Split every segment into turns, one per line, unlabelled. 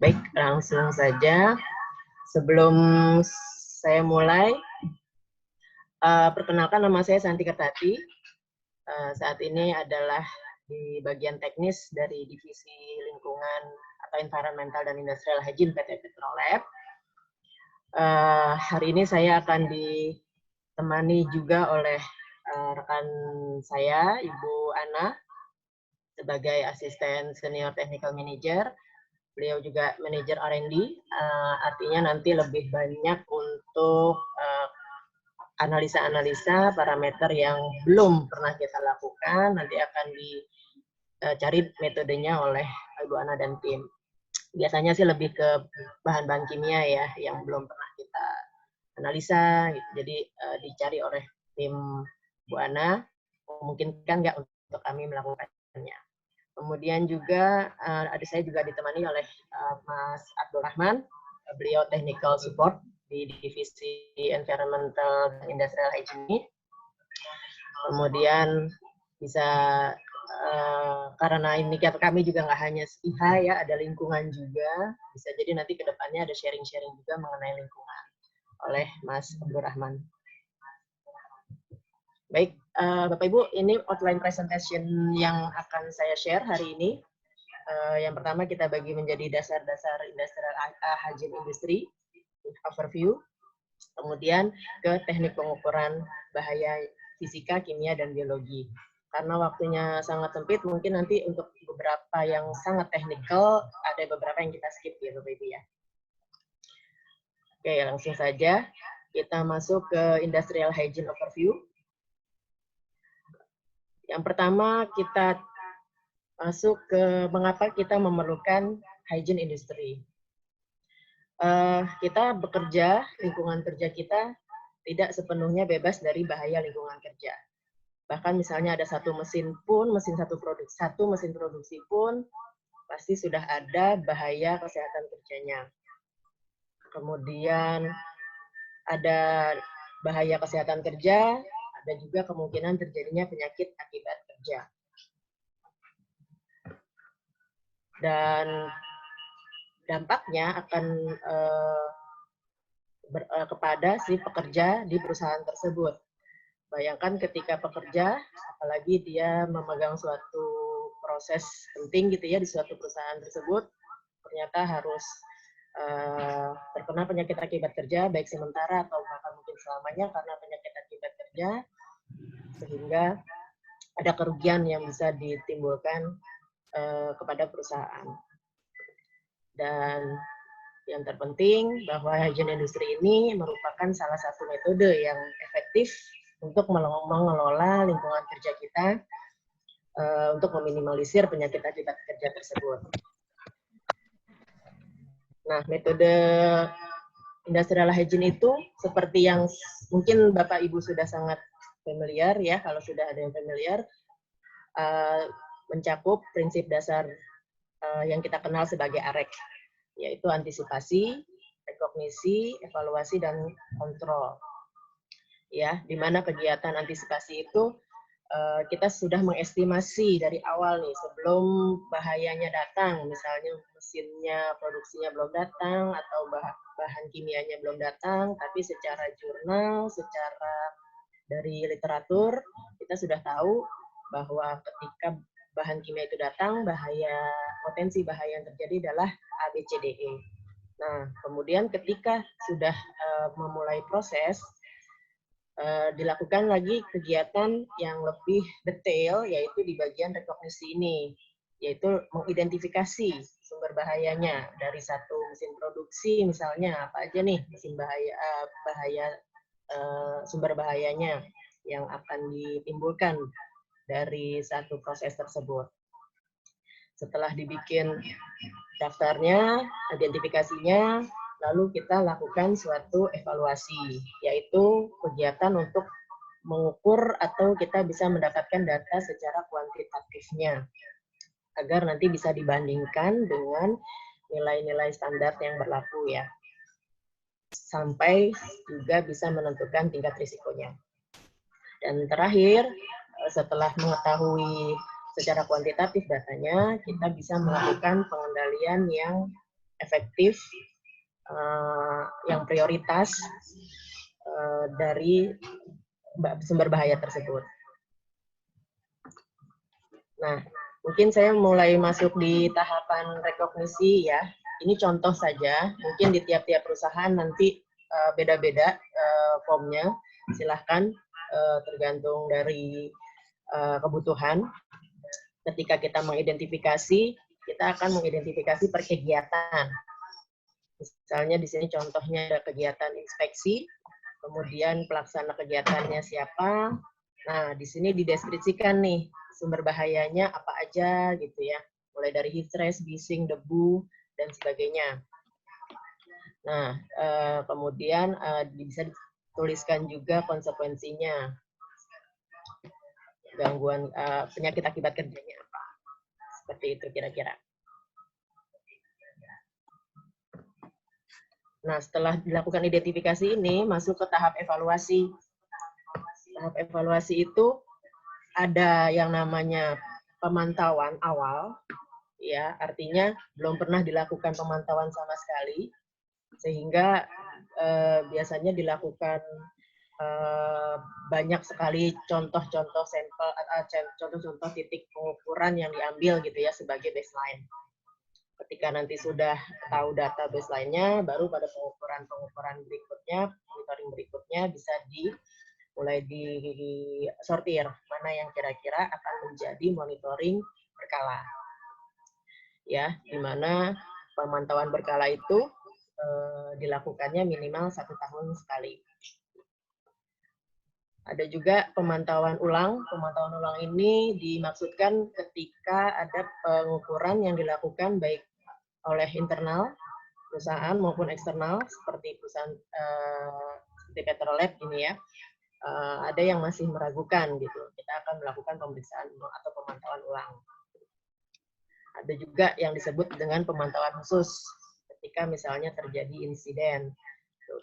Baik, langsung saja. Sebelum saya mulai, perkenalkan nama saya Santi Kertati. Saat ini adalah di bagian teknis dari Divisi Lingkungan atau Environmental dan Industrial Hygiene PT Petrolab. Hari ini saya akan ditemani juga oleh rekan saya, Ibu Ana, sebagai Asisten Senior Technical Manager. Beliau juga manajer R&D, artinya nanti lebih banyak untuk analisa-analisa parameter yang belum pernah kita lakukan, nanti akan dicari metodenya oleh Ibu Ana dan tim. Biasanya sih lebih ke bahan-bahan kimia ya, yang belum pernah kita analisa, gitu. Jadi dicari oleh tim Bu Ana, memungkinkan nggak untuk kami melakukannya. Kemudian juga saya juga ditemani oleh Mas Abdul Rahman, beliau technical support di divisi Environmental dan Industrial Hygiene. Kemudian bisa karena ini kami juga nggak hanya IH ya, ada lingkungan juga. Bisa jadi nanti kedepannya ada sharing-sharing juga mengenai lingkungan oleh Mas Abdul Rahman. Baik, Bapak Ibu, ini outline presentation yang akan saya share hari ini. Yang pertama kita bagi menjadi dasar-dasar industrial hygiene industry, overview. Kemudian ke teknik pengukuran bahaya fisika, kimia, dan biologi. Karena waktunya sangat sempit, mungkin nanti untuk beberapa yang sangat teknikal, ada beberapa yang kita skip ya Bapak Ibu ya. Oke, langsung saja kita masuk ke industrial hygiene overview. Yang pertama kita masuk ke mengapa kita memerlukan hygiene industry. Kita bekerja, lingkungan kerja kita tidak sepenuhnya bebas dari bahaya lingkungan kerja. Bahkan misalnya ada satu mesin produksi pun pasti sudah ada bahaya kesehatan kerjanya. Kemudian ada bahaya kesehatan kerja, ada juga kemungkinan terjadinya penyakit akibat kerja. Dan dampaknya akan kepada si pekerja di perusahaan tersebut. Bayangkan ketika pekerja, apalagi dia memegang suatu proses penting gitu ya di suatu perusahaan tersebut, ternyata harus terkena penyakit akibat kerja, baik sementara atau bahkan mungkin selamanya karena penyakit akibat kerja, sehingga ada kerugian yang bisa ditimbulkan kepada perusahaan. Dan yang terpenting bahwa hygiene industri ini merupakan salah satu metode yang efektif untuk mengelola lingkungan kerja kita untuk meminimalisir penyakit akibat kerja tersebut. Nah, metode industrial hygiene itu seperti yang mungkin Bapak Ibu sudah sangat familiar ya, kalau sudah ada yang familiar, mencakup prinsip dasar yang kita kenal sebagai AREK, yaitu antisipasi, rekognisi, evaluasi, dan kontrol. Ya, di mana kegiatan antisipasi itu kita sudah mengestimasi dari awal nih sebelum bahayanya datang, misalnya mesinnya produksinya belum datang atau bahan kimianya belum datang, tapi secara jurnal, secara dari literatur kita sudah tahu bahwa ketika bahan kimia itu datang, potensi bahaya yang terjadi adalah ABCDE. Nah, kemudian ketika sudah memulai proses, dilakukan lagi kegiatan yang lebih detail, yaitu di bagian rekognisi ini, yaitu mengidentifikasi sumber bahayanya dari satu mesin produksi, misalnya apa aja nih mesin sumber bahayanya yang akan ditimbulkan dari satu proses tersebut. Setelah dibikin daftarnya, identifikasinya, lalu kita lakukan suatu evaluasi, yaitu kegiatan untuk mengukur atau kita bisa mendapatkan data secara kuantitatifnya, agar nanti bisa dibandingkan dengan nilai-nilai standar yang berlaku ya, sampai juga bisa menentukan tingkat risikonya. Dan terakhir, setelah mengetahui secara kuantitatif datanya, kita bisa melakukan pengendalian yang efektif, yang prioritas dari sumber bahaya tersebut. Nah, mungkin saya mulai masuk di tahapan rekognisi ya. Ini contoh saja, mungkin di tiap-tiap perusahaan nanti beda-beda formnya. Silahkan tergantung dari kebutuhan. Ketika kita mengidentifikasi, kita akan mengidentifikasi per kegiatan. Misalnya di sini contohnya ada kegiatan inspeksi, kemudian pelaksana kegiatannya siapa. Nah, di sini dideskripsikan nih sumber bahayanya apa aja gitu ya. Mulai dari heat stress, bising, debu, dan sebagainya. Nah, kemudian bisa dituliskan juga konsekuensinya. Gangguan penyakit akibat kerjanya apa. Seperti itu kira-kira. Nah, setelah dilakukan identifikasi ini, masuk ke tahap evaluasi. Tahap evaluasi itu ada yang namanya pemantauan awal, ya, artinya belum pernah dilakukan pemantauan sama sekali, sehingga biasanya dilakukan banyak sekali contoh-contoh sampel, contoh-contoh titik pengukuran yang diambil gitu ya sebagai baseline. Ketika nanti sudah tahu data baseline-nya, baru pada pengukuran berikutnya, monitoring berikutnya bisa mulai disortir mana yang kira-kira akan menjadi monitoring berkala. Ya, di mana pemantauan berkala itu dilakukannya minimal 1 tahun sekali. Ada juga pemantauan ulang. Pemantauan ulang ini dimaksudkan ketika ada pengukuran yang dilakukan baik oleh internal perusahaan maupun eksternal, seperti perusahaan seperti Petrolab ini ya. Ada yang masih meragukan gitu. Kita akan melakukan pemeriksaan atau pemantauan ulang. Ada juga yang disebut dengan pemantauan khusus. Ketika misalnya terjadi insiden,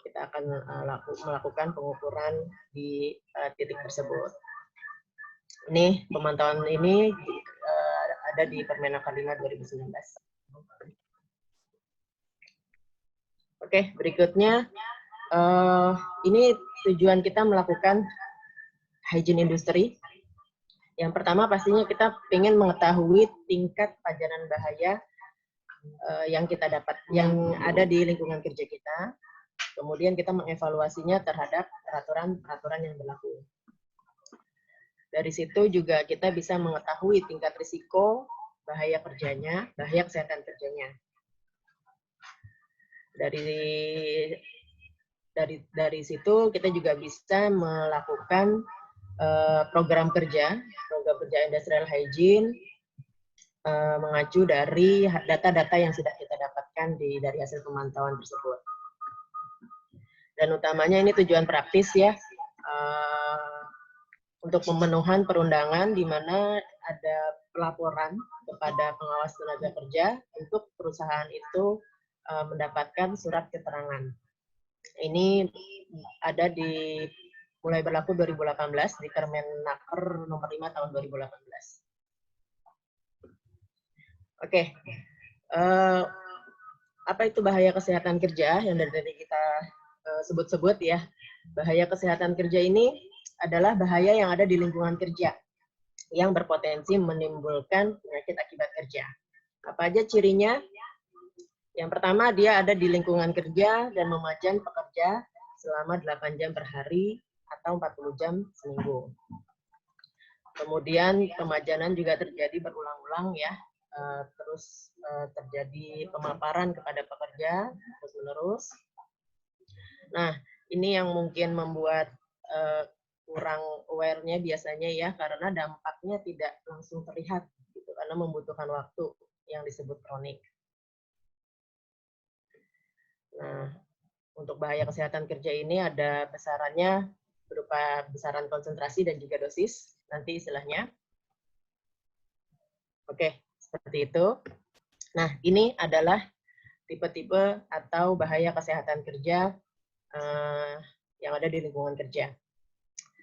kita akan melakukan pengukuran di titik tersebut. Ini pemantauan ini ada di Permenaker 5 2019. Oke, berikutnya ini tujuan kita melakukan hygiene industry. Yang pertama pastinya kita ingin mengetahui tingkat pajanan bahaya yang kita dapat, yang ada di lingkungan kerja kita. Kemudian kita mengevaluasinya terhadap peraturan-peraturan yang berlaku. Dari situ juga kita bisa mengetahui tingkat risiko bahaya kerjanya, bahaya kesehatan kerjanya. Dari situ kita juga bisa melakukan program kerja industrial hygiene mengacu dari data-data yang sudah kita dapatkan dari hasil pemantauan tersebut. Dan utamanya ini tujuan praktis ya, untuk pemenuhan perundangan di mana ada pelaporan kepada pengawas tenaga kerja untuk perusahaan itu mendapatkan surat keterangan. Ini ada mulai berlaku 2018 di Permenaker nomor 5 tahun 2018. Oke. Apa itu bahaya kesehatan kerja yang dari kita sebut-sebut ya. Bahaya kesehatan kerja ini adalah bahaya yang ada di lingkungan kerja yang berpotensi menimbulkan penyakit akibat kerja. Apa aja cirinya? Yang pertama, dia ada di lingkungan kerja dan memajan pekerja selama 8 jam per hari atau 40 jam seminggu. Kemudian pemajanan juga terjadi berulang-ulang ya, terus terjadi pemaparan kepada pekerja terus-menerus. Nah, ini yang mungkin membuat kurang aware-nya biasanya ya, karena dampaknya tidak langsung terlihat, gitu, karena membutuhkan waktu yang disebut kronik. Nah, untuk bahaya kesehatan kerja ini ada besarannya berupa besaran konsentrasi dan juga dosis, nanti istilahnya. Oke, seperti itu. Nah, ini adalah tipe-tipe atau bahaya kesehatan kerja yang ada di lingkungan kerja.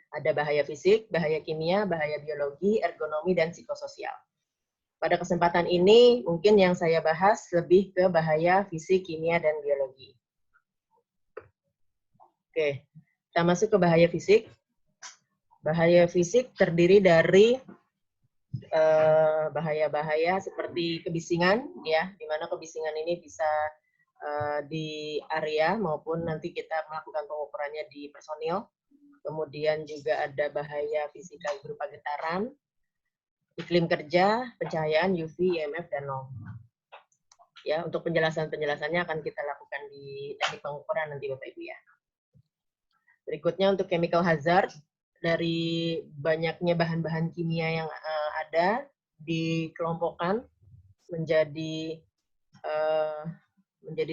Ada bahaya fisik, bahaya kimia, bahaya biologi, ergonomi, dan psikososial. Pada kesempatan ini, mungkin yang saya bahas lebih ke bahaya fisik, kimia, dan biologi. Oke, kita masuk ke bahaya fisik. Bahaya fisik terdiri dari bahaya-bahaya seperti kebisingan, ya, di mana kebisingan ini bisa di area maupun nanti kita melakukan pengukurannya di personil. Kemudian juga ada bahaya fisika berupa getaran, iklim kerja, pencahayaan UV, IMF, dan NOx. Ya, untuk penjelasannya akan kita lakukan di teknik pengukuran nanti Bapak Ibu ya. Berikutnya untuk chemical hazard, dari banyaknya bahan-bahan kimia yang ada dikelompokkan menjadi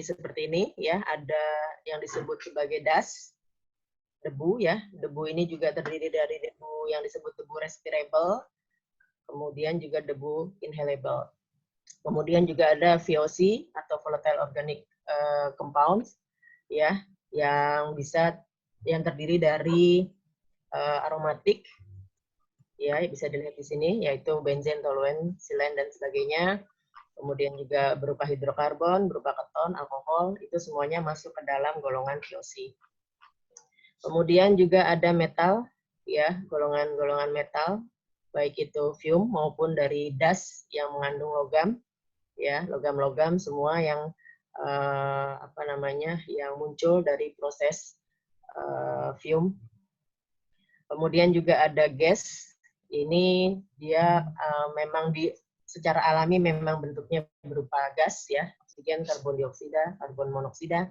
seperti ini ya, ada yang disebut sebagai DAS, debu ya. Debu ini juga terdiri dari debu yang disebut debu respirable, kemudian juga debu inhalable. Kemudian juga ada VOC atau volatile organic compounds ya, yang terdiri dari aromatik ya, bisa dilihat di sini, yaitu benzen, toluen, silen, dan sebagainya. Kemudian juga berupa hidrokarbon, berupa keton, alkohol, itu semuanya masuk ke dalam golongan VOC. Kemudian juga ada metal, ya, golongan-golongan metal, baik itu fume maupun dari dust yang mengandung logam, ya, logam-logam semua yang yang muncul dari proses fume. Kemudian juga ada gas, ini dia memang secara alami memang bentuknya berupa gas ya, oksigen, karbon dioksida, karbon monoksida,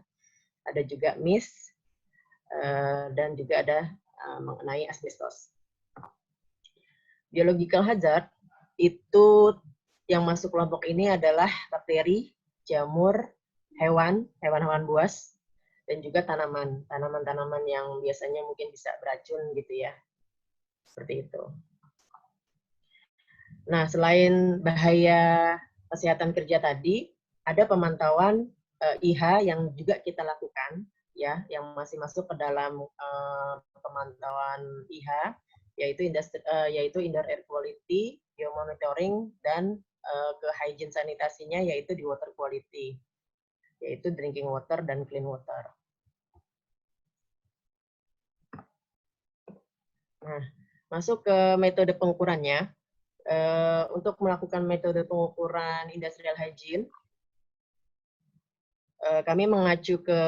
ada juga mist, dan juga ada mengenai asbestos. Biological hazard itu yang masuk kelompok ini adalah bakteri, jamur, hewan-hewan buas, dan juga tanaman-tanaman yang biasanya mungkin bisa beracun gitu ya. Seperti itu. Nah, selain bahaya kesehatan kerja tadi, ada pemantauan IH yang juga kita lakukan ya, yang masih masuk ke dalam pemantauan IH, yaitu indoor air quality, biomonitoring, dan ke hygiene sanitasinya yaitu di water quality, yaitu drinking water dan clean water. Nah, masuk ke metode pengukurannya. Untuk melakukan metode pengukuran industrial hygiene, kami mengacu ke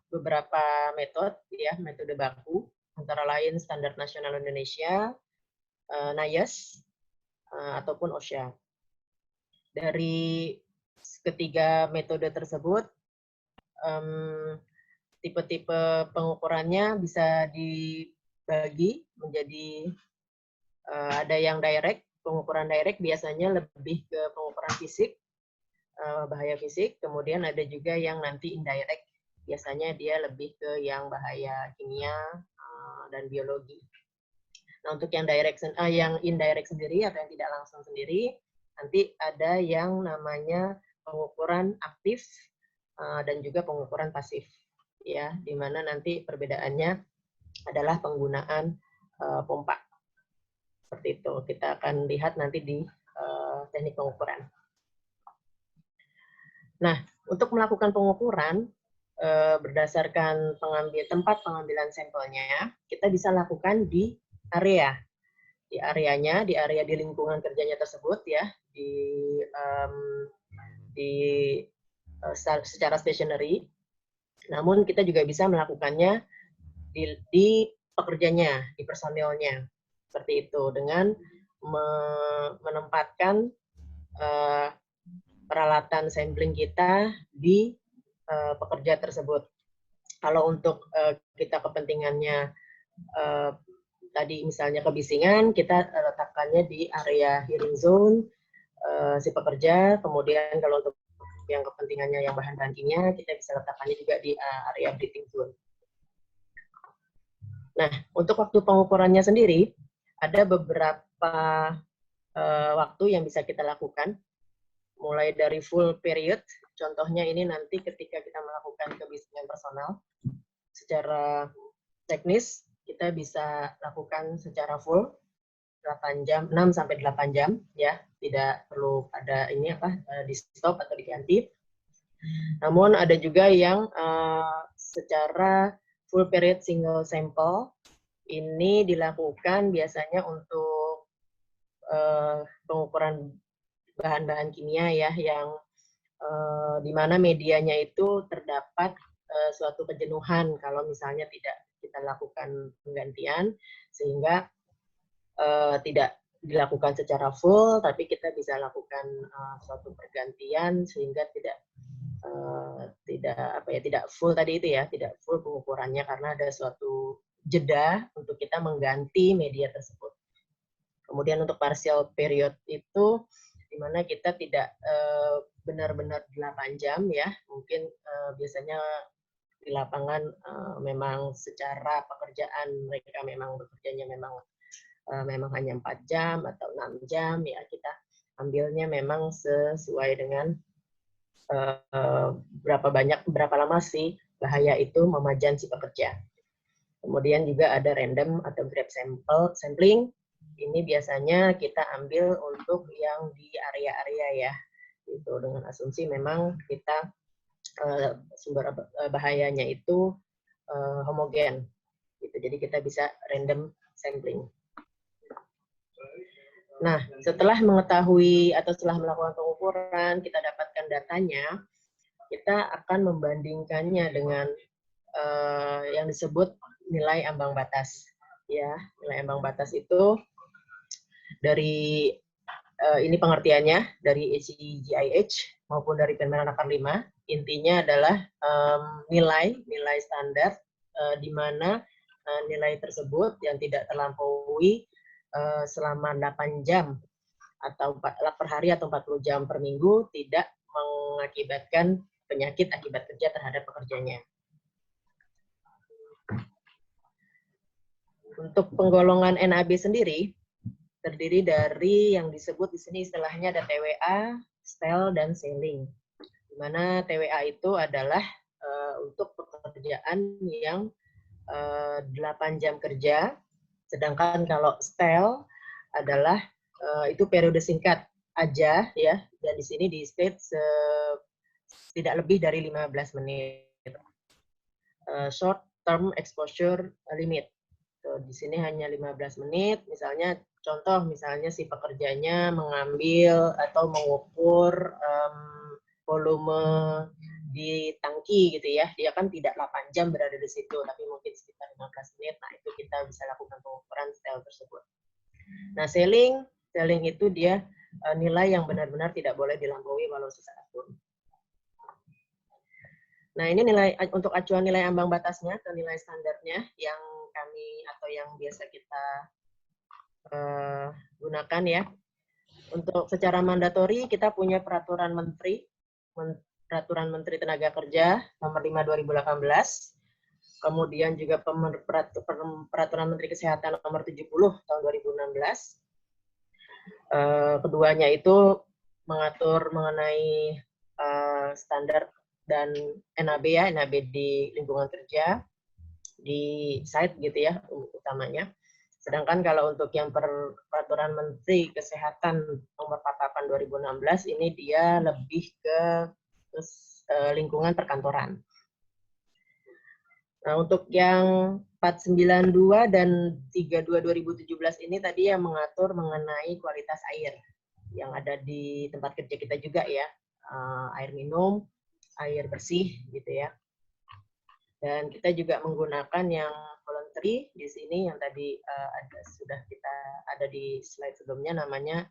beberapa metode baku, antara lain Standar Nasional Indonesia, NIOSH, ataupun OSHA. Dari ketiga metode tersebut, tipe-tipe pengukurannya bisa dibagi menjadi ada yang direct. Pengukuran direct biasanya lebih ke pengukuran fisik, bahaya fisik, kemudian ada juga yang nanti indirect, biasanya dia lebih ke yang bahaya kimia dan biologi. Nah, untuk yang indirect sendiri atau yang tidak langsung sendiri, nanti ada yang namanya pengukuran aktif dan juga pengukuran pasif, ya, di mana nanti perbedaannya adalah penggunaan pompa. Seperti itu, kita akan lihat nanti di teknik pengukuran. Nah, untuk melakukan pengukuran berdasarkan tempat pengambilan sampelnya, kita bisa lakukan di area. Di area di lingkungan kerjanya tersebut ya, secara stationary. Namun kita juga bisa melakukannya di pekerjanya, di personilnya. Seperti itu, dengan menempatkan peralatan sampling kita di pekerja tersebut. Kalau untuk kita kepentingannya tadi misalnya kebisingan, kita letakkannya di area hearing zone si pekerja. Kemudian kalau untuk yang kepentingannya yang bahan-bahan kimia, kita bisa letakkannya juga di area breathing zone. Nah, untuk waktu pengukurannya sendiri, ada beberapa waktu yang bisa kita lakukan, mulai dari full period, contohnya ini nanti ketika kita melakukan kebisingan personal, secara teknis kita bisa lakukan secara full, 8 jam, 6 sampai 8 jam ya, tidak perlu ada ini di stop atau diganti. Namun ada juga yang secara full period single sample ini dilakukan biasanya untuk pengukuran bahan-bahan kimia ya yang di mana medianya itu terdapat suatu kejenuhan kalau misalnya tidak kita lakukan penggantian, sehingga tidak dilakukan secara full, tapi kita bisa lakukan suatu pergantian sehingga tidak full tadi itu ya, tidak full pengukurannya karena ada suatu jeda untuk kita mengganti media tersebut. Kemudian untuk partial period itu di mana kita tidak benar-benar 8 jam ya, mungkin biasanya di lapangan memang secara pekerjaan mereka memang bekerjanya memang hanya 4 jam atau 6 jam ya, kita ambilnya memang sesuai dengan berapa lama sih bahaya itu memajan si pekerja. Kemudian juga ada random atau grab sampling. Ini biasanya kita ambil untuk yang di area-area ya, gitu, dengan asumsi memang kita sumber bahayanya itu homogen, gitu. Jadi kita bisa random sampling. Nah, setelah mengetahui atau setelah melakukan pengukuran, kita dapatkan datanya, kita akan membandingkannya dengan yang disebut nilai ambang batas. Ya, nilai ambang batas itu dari ini pengertiannya dari ACGIH maupun dari Permenaker 5. Intinya adalah nilai standar di mana nilai tersebut yang tidak terlampaui selama 8 jam atau per hari atau 40 jam per minggu tidak mengakibatkan penyakit akibat kerja terhadap pekerjanya. Untuk penggolongan NAB sendiri terdiri dari yang disebut di sini istilahnya ada TWA, STEL, dan SELING. Di mana TWA itu adalah untuk pekerjaan yang 8 jam kerja, sedangkan kalau STEL adalah itu periode singkat aja ya, dan di sini di state tidak lebih dari 15 menit. Short term exposure limit. Di sini hanya 15 menit, misalnya contoh misalnya si pekerjanya mengambil atau mengukur volume di tangki gitu ya, dia kan tidak 8 jam berada di situ, tapi mungkin sekitar 15 menit, nah itu kita bisa lakukan pengukuran STEL tersebut. Nah, selling itu dia nilai yang benar-benar tidak boleh dilampaui walau sesaat pun. Nah, ini nilai untuk acuan nilai ambang batasnya atau nilai standarnya yang kami atau yang biasa kita gunakan ya. Untuk secara mandatori kita punya peraturan Menteri Tenaga Kerja nomor 5 2018. Kemudian juga peraturan Menteri Kesehatan nomor 70 tahun 2016. Keduanya itu mengatur mengenai standar dan NAB ya, NAB di lingkungan kerja, di site gitu ya utamanya. Sedangkan kalau untuk yang peraturan Menteri Kesehatan nomor 48 2016 ini dia lebih ke lingkungan perkantoran. Nah, untuk yang 492 dan 32 2017 ini tadi yang mengatur mengenai kualitas air yang ada di tempat kerja kita juga ya, air minum, air bersih gitu ya. Dan kita juga menggunakan yang voluntary di sini yang tadi sudah kita ada di slide sebelumnya, namanya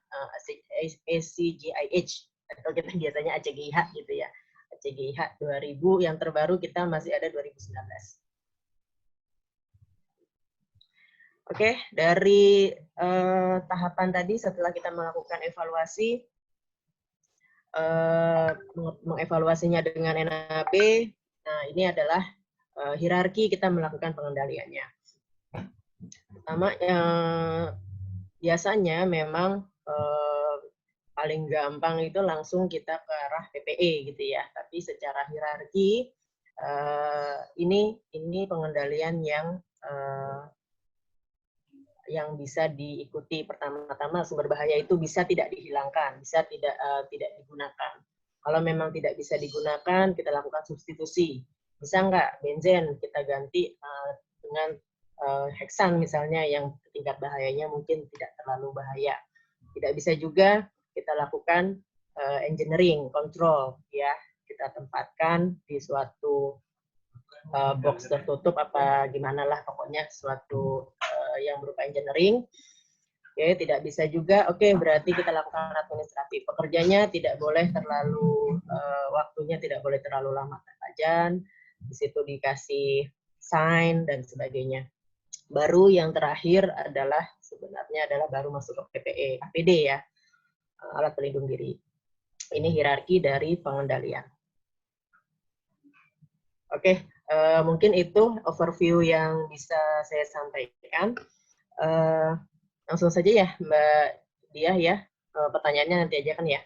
ACGIH atau kita biasanya ACGIH gitu ya. ACGIH 2000 yang terbaru kita masih ada 2019. Oke, dari tahapan tadi setelah kita melakukan evaluasi, mengevaluasinya dengan NAB, nah ini adalah hierarki kita melakukan pengendaliannya. Pertama, biasanya memang paling gampang itu langsung kita ke arah PPE gitu ya. Tapi secara hierarki ini pengendalian yang yang bisa diikuti. Pertama-tama sumber bahaya itu bisa tidak dihilangkan, bisa tidak digunakan. Kalau memang tidak bisa digunakan, kita lakukan substitusi. Bisa nggak benzen kita ganti dengan heksan misalnya yang tingkat bahayanya mungkin tidak terlalu bahaya. Tidak bisa juga kita lakukan engineering control, ya, kita tempatkan di suatu box tertutup apa gimana lah, pokoknya suatu yang berupa engineering. Oke, tidak bisa juga. Oke, berarti kita lakukan administratif. Pekerjanya tidak boleh terlalu waktunya tidak boleh terlalu lama terpajan. Di situ dikasih sign dan sebagainya. Baru yang terakhir adalah sebenarnya adalah baru masuk ke PPE, APD ya, alat pelindung diri. Ini hierarki dari pengendalian. Oke, mungkin itu overview yang bisa saya sampaikan. Langsung saja ya Mbak Diah ya, pertanyaannya nanti aja kan ya.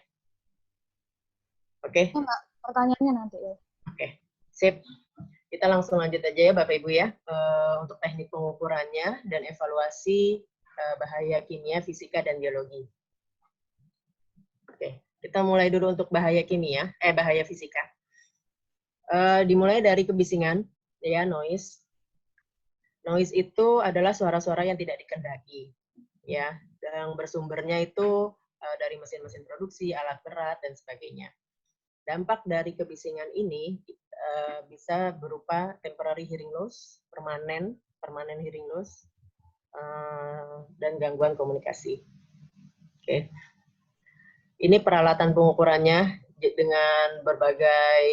Oke.
Mbak, pertanyaannya nanti ya.
Oke, sip. Kita langsung lanjut aja ya Bapak Ibu ya, untuk teknik pengukurannya dan evaluasi bahaya kimia, fisika, dan biologi. Oke, kita mulai dulu untuk bahaya kimia, bahaya fisika. Dimulai dari kebisingan, ya, noise. Noise itu adalah suara-suara yang tidak dikehendaki, ya, yang bersumbernya itu dari mesin-mesin produksi, alat berat, dan sebagainya. Dampak dari kebisingan ini bisa berupa temporary hearing loss, permanen hearing loss, dan gangguan komunikasi. Oke. Ini peralatan pengukurannya dengan berbagai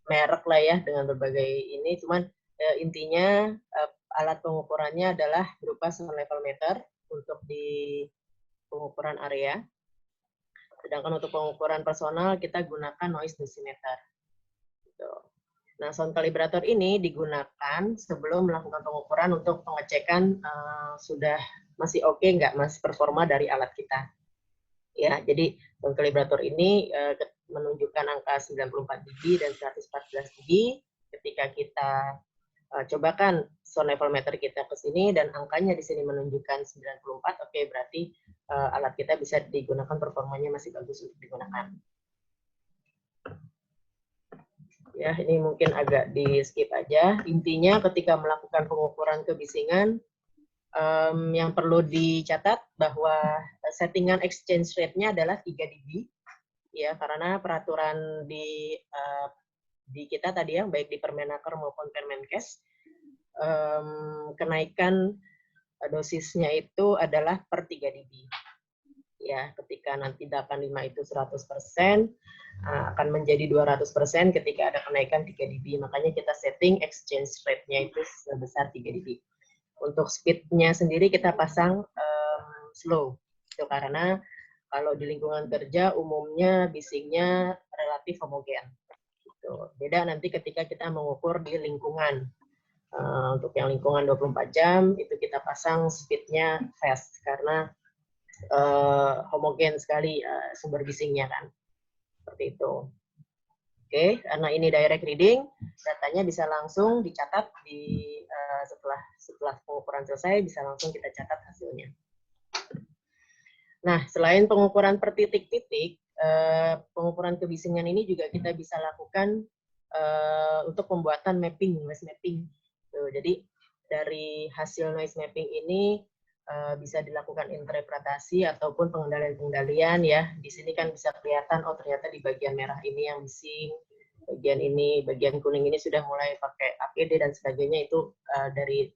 merek lah ya, dengan berbagai ini, cuman intinya alat pengukurannya adalah berupa sound level meter untuk di pengukuran area. Sedangkan untuk pengukuran personal kita gunakan noise dosimeter. Gitu. Nah, sound calibrator ini digunakan sebelum melakukan pengukuran untuk pengecekan sudah masih oke nggak mas performa dari alat kita. Ya, jadi sound calibrator ini menunjukkan angka 94 dB dan 114 dB. Ketika kita cobakan sound level meter kita ke sini dan angkanya di sini menunjukkan 94, oke, berarti alat kita bisa digunakan, performanya masih bagus untuk digunakan. Ya, ini mungkin agak di skip aja. Intinya ketika melakukan pengukuran kebisingan, yang perlu dicatat bahwa settingan exchange rate-nya adalah 3 dB, ya, karena peraturan di kita tadi ya, baik di Permenaker maupun Permenkes, kenaikan dosisnya itu adalah per 3 dB. Ya, ketika nanti 85 itu 100%, akan menjadi 200% ketika ada kenaikan 3 dB. Makanya kita setting exchange rate-nya itu sebesar 3 dB. Untuk speed-nya sendiri kita pasang slow. Itu karena kalau di lingkungan kerja umumnya bisingnya relatif homogen. Gitu. Beda nanti ketika kita mengukur di lingkungan. Untuk yang lingkungan 24 jam itu kita pasang speed-nya fast karena homogen sekali sumber bisingnya kan. Seperti itu. Oke, karena ini direct reading, datanya bisa langsung dicatat di setelah pengukuran selesai, bisa langsung kita catat hasilnya. Nah, selain pengukuran per titik-titik, pengukuran kebisingan ini juga kita bisa lakukan untuk pembuatan mapping, noise mapping. Jadi dari hasil noise mapping ini bisa dilakukan interpretasi ataupun pengendalian-pengendalian ya. Di sini kan bisa kelihatan, oh ternyata di bagian merah ini yang bising, bagian ini, bagian kuning ini sudah mulai pakai APD dan sebagainya. Itu dari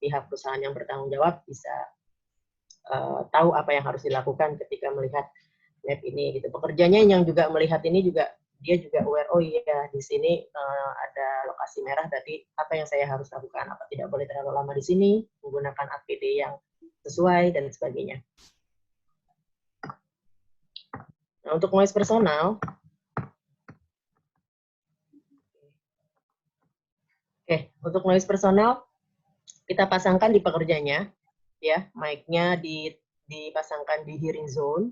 pihak perusahaan yang bertanggung jawab bisa tahu apa yang harus dilakukan ketika melihat map ini. Gitu. Pekerjanya yang juga melihat ini juga dia juga aware, oh iya di sini ada lokasi merah, berarti apa yang saya harus lakukan, apa tidak boleh terlalu lama di sini, menggunakan APD yang sesuai dan sebagainya. Nah, untuk noise personal, untuk noise personal kita pasangkan di pekerjanya, ya, mic-nya dipasangkan di hearing zone,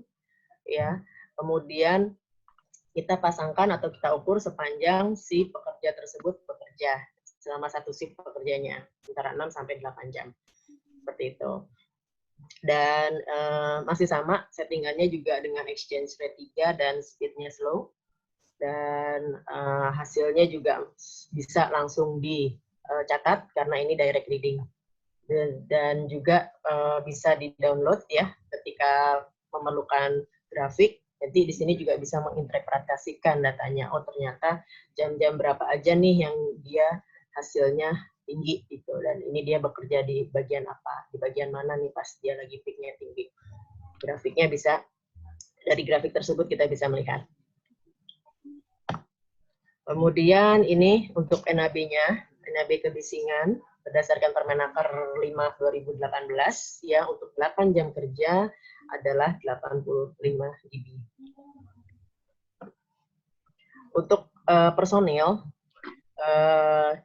ya, kemudian kita pasangkan atau kita ukur sepanjang si pekerja tersebut bekerja selama satu shift pekerjanya antara 6 sampai 8 jam. seperti itu. Dan masih sama settingannya juga dengan exchange rate 3 dan speednya slow. Dan hasilnya juga bisa langsung dicatat karena ini direct reading. Dan juga bisa di-download ya ketika memerlukan grafik. Jadi di sini juga bisa menginterpretasikan datanya. Oh ternyata jam-jam berapa aja nih yang dia hasilnya tinggi gitu. Dan ini dia bekerja di bagian apa, di bagian mana nih pas dia lagi peaknya tinggi. Grafiknya bisa, dari grafik tersebut kita bisa melihat. Kemudian ini untuk NAB-nya, NAB kebisingan berdasarkan Permenaker 5/2018 ya, untuk 8 jam kerja adalah 85 dB. Untuk personil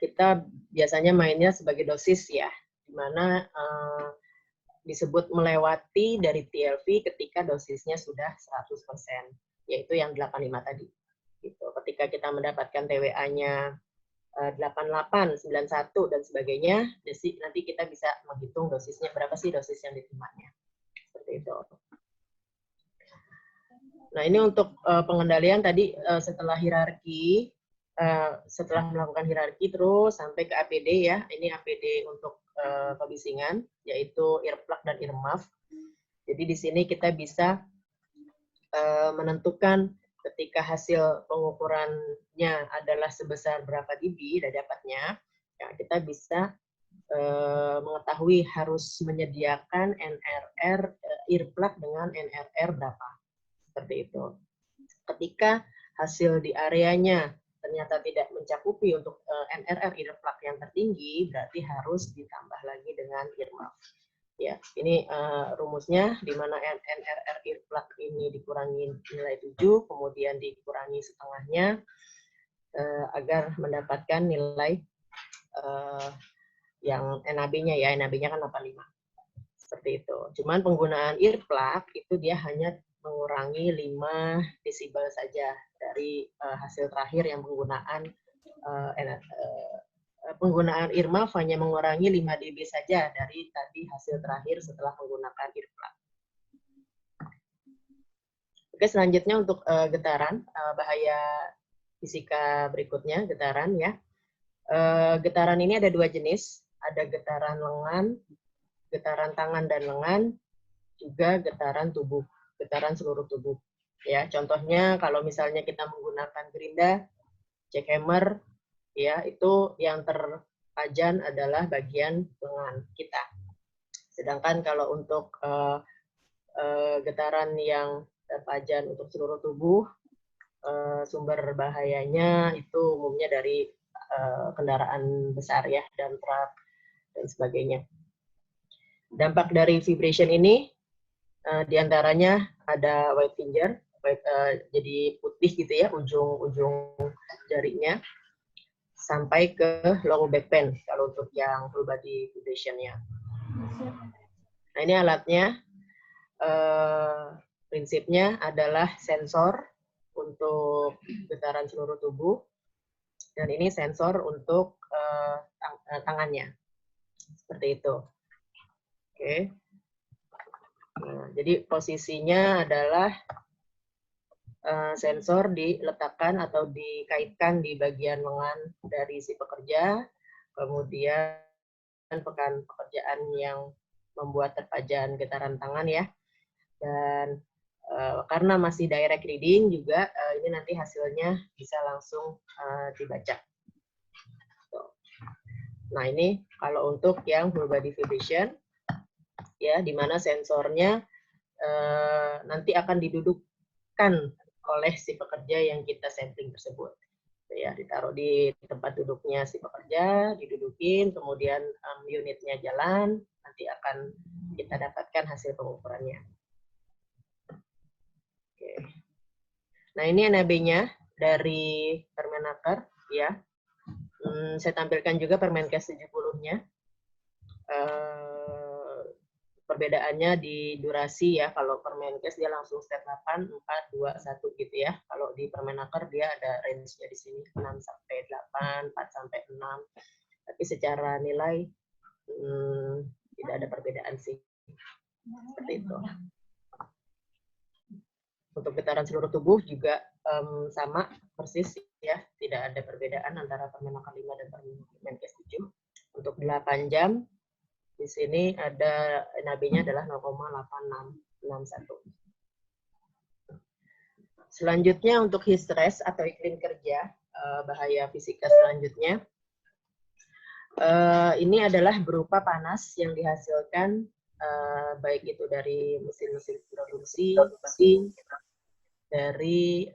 kita biasanya mainnya sebagai dosis ya, di mana disebut melewati dari TLV ketika dosisnya sudah 100%, yaitu yang 85 tadi. Gitu. Ketika kita mendapatkan TWA-nya 88, 91 dan sebagainya, nanti kita bisa menghitung dosisnya berapa sih dosis yang diterimanya. Seperti itu. Nah, ini untuk pengendalian tadi setelah hierarki, setelah melakukan hierarki terus sampai ke APD ya. Ini APD untuk kebisingan, yaitu earplug dan earmuff. Jadi di sini kita bisa menentukan ketika hasil pengukurannya adalah sebesar berapa dB dapatnya, ya kita bisa mengetahui harus menyediakan NRR earplug dengan NRR berapa. Seperti itu. Ketika hasil di areanya ternyata tidak mencakupi untuk NRR earplug yang tertinggi, berarti harus ditambah lagi dengan earmuff. Ya, ini rumusnya di mana NRR earplug ini dikurangi nilai 7, kemudian dikurangi setengahnya agar mendapatkan nilai yang NAB-nya ya, NAB-nya kan 85. Seperti itu. Cuman penggunaan earplug itu dia hanya mengurangi 5 desibel saja dari hasil terakhir yang penggunaan earmuff hanya mengurangi 5 dB saja dari tadi hasil terakhir setelah menggunakan earplug. Oke, selanjutnya untuk getaran, bahaya fisika berikutnya, getaran ya. Getaran ini ada 2 jenis, ada getaran lengan, getaran tangan dan lengan, juga getaran tubuh, getaran seluruh tubuh. Ya, contohnya kalau misalnya kita menggunakan gerinda, jackhammer, ya itu yang terpajan adalah bagian lengan kita. Sedangkan kalau untuk getaran yang terpajan untuk seluruh tubuh, sumber bahayanya itu umumnya dari kendaraan besar ya, dan truk dan sebagainya. Dampak dari vibration ini diantaranya ada white finger, jadi putih gitu ya ujung-ujung jarinya, sampai ke low back pain kalau untuk yang full body vibration-nya. Nah ini alatnya, prinsipnya adalah sensor untuk getaran seluruh tubuh, dan ini sensor untuk tangannya, seperti itu. Oke. Nah, jadi posisinya adalah sensor diletakkan atau dikaitkan di bagian lengan dari si pekerja, kemudian pekerjaan yang membuat terpajan getaran tangan ya, dan karena masih direct reading juga ini nanti hasilnya bisa langsung dibaca. Nah ini kalau untuk yang full body vibration ya, di mana sensornya nanti akan didudukkan oleh si pekerja yang kita sampling tersebut. Ya, ditaruh di tempat duduknya si pekerja, didudukin, kemudian unitnya jalan, nanti akan kita dapatkan hasil pengukurannya. Oke. Nah ini NAB-nya dari Permenaker ya. Saya tampilkan juga Permenkes 70-nya. Perbedaannya di durasi ya, kalau Permenkes dia langsung step 8, 4, 2, 1 gitu ya. Kalau di Permenaker dia ada range-nya di sini 6 sampai 8, 4 sampai 6. Tapi secara nilai tidak ada perbedaan sih. Seperti itu. Untuk getaran seluruh tubuh juga sama persis ya, tidak ada perbedaan antara Permenaker 5 dan Permenkes 7. Untuk 8 jam di sini ada NAB-nya adalah 0,8661. Selanjutnya untuk heat stress atau iklim kerja, bahaya fisika selanjutnya. Ini adalah berupa panas yang dihasilkan baik itu dari mesin-mesin produksi, dari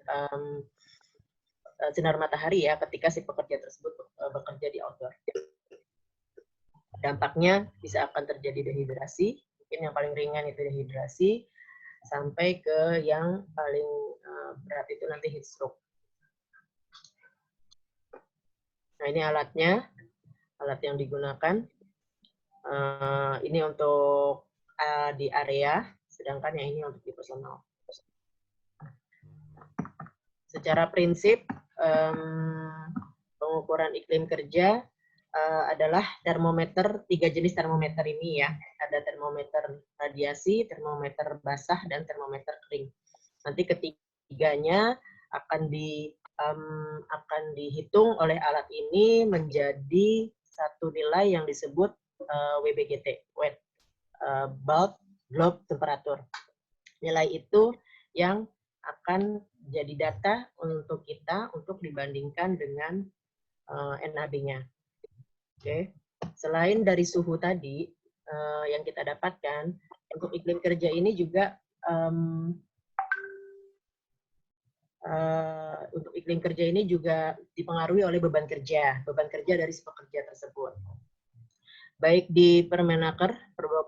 sinar matahari ya ketika si pekerja tersebut bekerja di outdoor. Dampaknya bisa akan terjadi dehidrasi, mungkin yang paling ringan itu dehidrasi, sampai ke yang paling berat itu nanti heat stroke. Nah ini alatnya, alat yang digunakan. Ini untuk di area, sedangkan yang ini untuk di personal. Secara prinsip, pengukuran iklim kerja adalah termometer, 3 jenis termometer ini ya. Ada termometer radiasi, termometer basah, dan termometer kering. Nanti ketiganya akan dihitung oleh alat ini menjadi satu nilai yang disebut WBGT, Wet Bulb Globe Temperature. Nilai itu yang akan jadi data untuk kita untuk dibandingkan dengan NAB-nya. Oke. Selain dari suhu tadi yang kita dapatkan, untuk iklim kerja ini juga untuk iklim kerja ini juga dipengaruhi oleh beban kerja dari si pekerja tersebut. Baik di Permenaker,